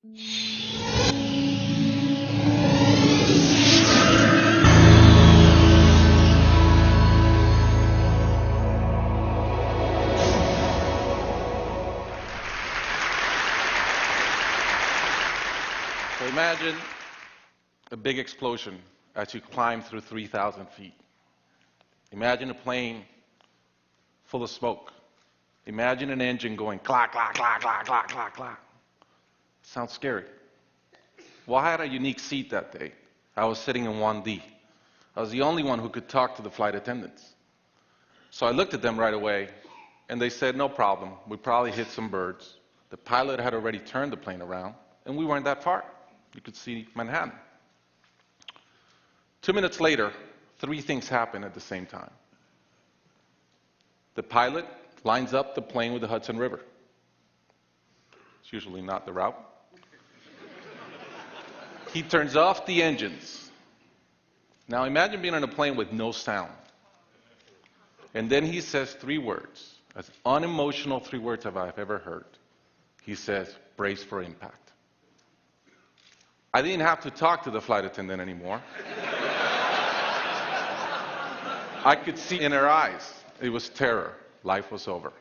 So imagine a big explosion as you climb through 3,000 feet. Imagine a plane full of smoke. Imagine an engine going clack, clack, clack, clack, clack, clack, clack. Sounds scary. Well, I had a unique seat that day. I was sitting in 1D. I was the only one who could talk to the flight attendants. So I looked at them right away, and they said, no problem. We probably hit some birds. The pilot had already turned the plane around, and we weren't that far. You could see Manhattan. 2 minutes later, 3 things happen at the same time. The pilot lines up the plane with the Hudson River. It's usually not the route. He turns off the engines. Now imagine being on a plane with no sound. And then he says 3 words, as unemotional 3 words as I've ever heard. He says, brace for impact. I didn't have to talk to the flight attendant anymore. I could see in her eyes, it was terror. Life was over.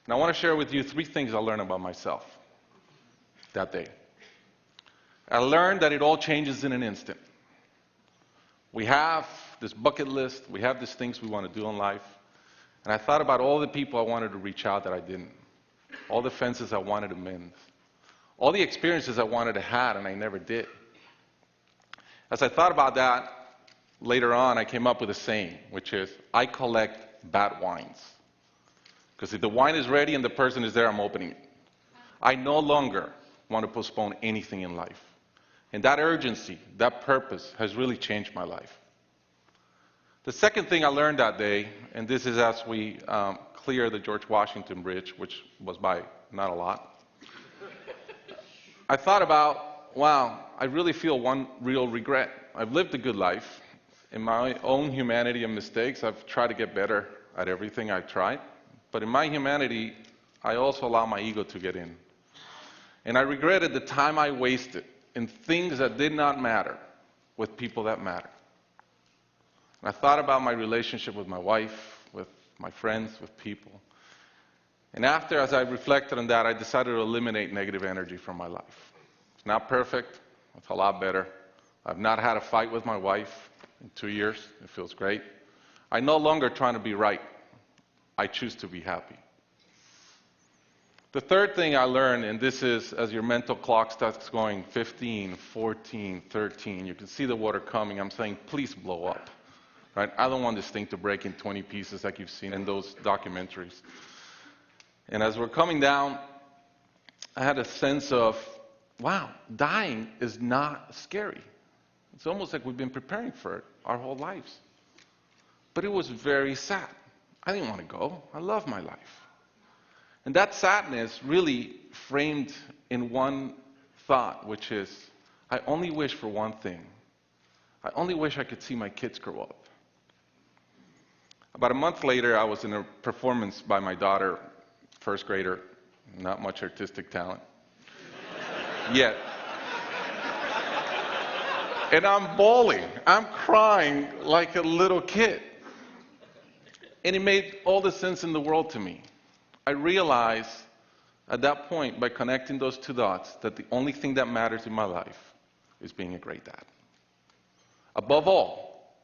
Now I want to share with you 3 things I learned about myself that day. I learned that it all changes in an instant. We have this bucket list, we have these things we want to do in life, and I thought about all the people I wanted to reach out that I didn't, all the fences I wanted to mend, all the experiences I wanted to have and I never did. As I thought about that, later on I came up with a saying, which is, I collect bad wines. Because if the wine is ready and the person is there, I'm opening it. I no longer want to postpone anything in life. And that urgency, that purpose, has really changed my life. The second thing I learned that day, and this is as we clear the George Washington Bridge, which was by not a lot, I thought about, wow, I really feel one real regret. I've lived a good life. In my own humanity and mistakes, I've tried to get better at everything I've tried. But in my humanity, I also allow my ego to get in. And I regretted the time I wasted in things that did not matter with people that matter. And I thought about my relationship with my wife, with my friends, with people. And after, as I reflected on that, I decided to eliminate negative energy from my life. It's not perfect. It's a lot better. I've not had a fight with my wife in 2 years. It feels great. I'm no longer trying to be right. I choose to be happy. The third thing I learned, and this is as your mental clock starts going 15, 14, 13, you can see the water coming. I'm saying, please blow up. Right? I don't want this thing to break in 20 pieces like you've seen in those documentaries. And as we're coming down, I had a sense of, wow, dying is not scary. It's almost like we've been preparing for it our whole lives. But it was very sad. I didn't want to go. I love my life. And that sadness really framed in one thought, which is, I only wish for one thing. I only wish I could see my kids grow up. About a month later, I was in a performance by my daughter, first grader, not much artistic talent, yet. And I'm bawling, I'm crying like a little kid. And it made all the sense in the world to me. I realized at that point, by connecting those 2 dots, that the only thing that matters in my life is being a great dad. Above all,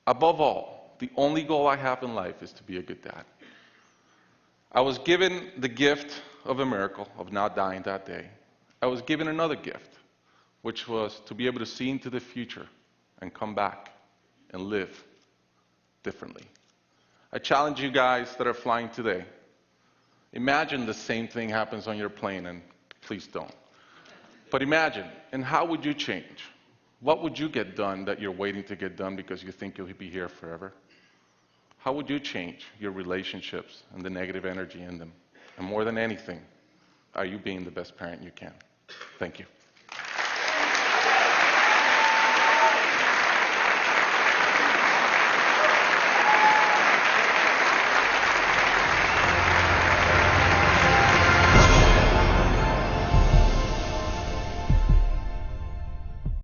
the only goal I have in life is to be a good dad. I was given the gift of a miracle of not dying that day. I was given another gift, which was to be able to see into the future and come back and live differently. I challenge you guys that are flying today. Imagine the same thing happens on your plane, and please don't. But imagine, and how would you change? What would you get done that you're waiting to get done because you think you'll be here forever? How would you change your relationships and the negative energy in them? And more than anything, are you being the best parent you can? Thank you.